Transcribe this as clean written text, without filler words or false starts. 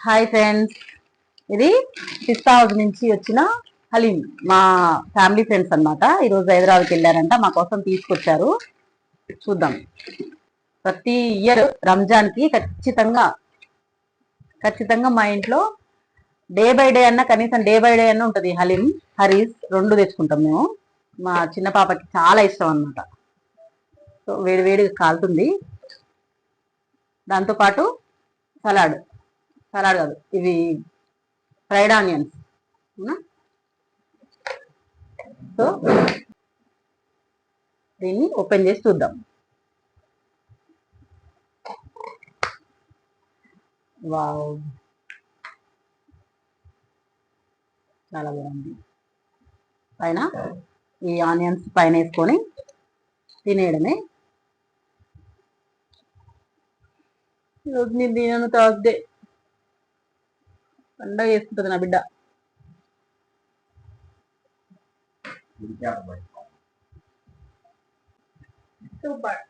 Hi friends, ఇది పిస్తా house నుంచి వచ్చిన హలీం. మా ఫ్యామిలీ ఫ్రెండ్స్ అన్నమాట. ఈరోజు హైదరాబాద్కి వెళ్ళారంట, మా కోసం తీసుకొచ్చారు. చూద్దాం. ప్రతి ఇయర్ రంజాన్కి ఖచ్చితంగా మా ఇంట్లో డే బై డే అన్న, కనీసం డే బై డే అన్న ఉంటుంది. హలీం, హరీస్ రెండు తెచ్చుకుంటాం మేము. మా చిన్న పాపకి చాలా ఇష్టం అన్నమాట. సో వేడి వేడిగా కాలుతుంది. దాంతోపాటు సలాడ్ సలాడ్ కాదు, ఇవి ఫ్రైడ్ ఆనియన్స్. సో దీన్ని ఓపెన్ చేసి చూద్దాం. వావ్, చాలా బాగుంది. పైన ఈ ఆనియన్స్ పైన వేసుకొని తినేయడమే. ఈరోజు నేను తినను, థర్స్డే పండగ చేసుకుంటుంది నా బిడ్డ. సూపర్.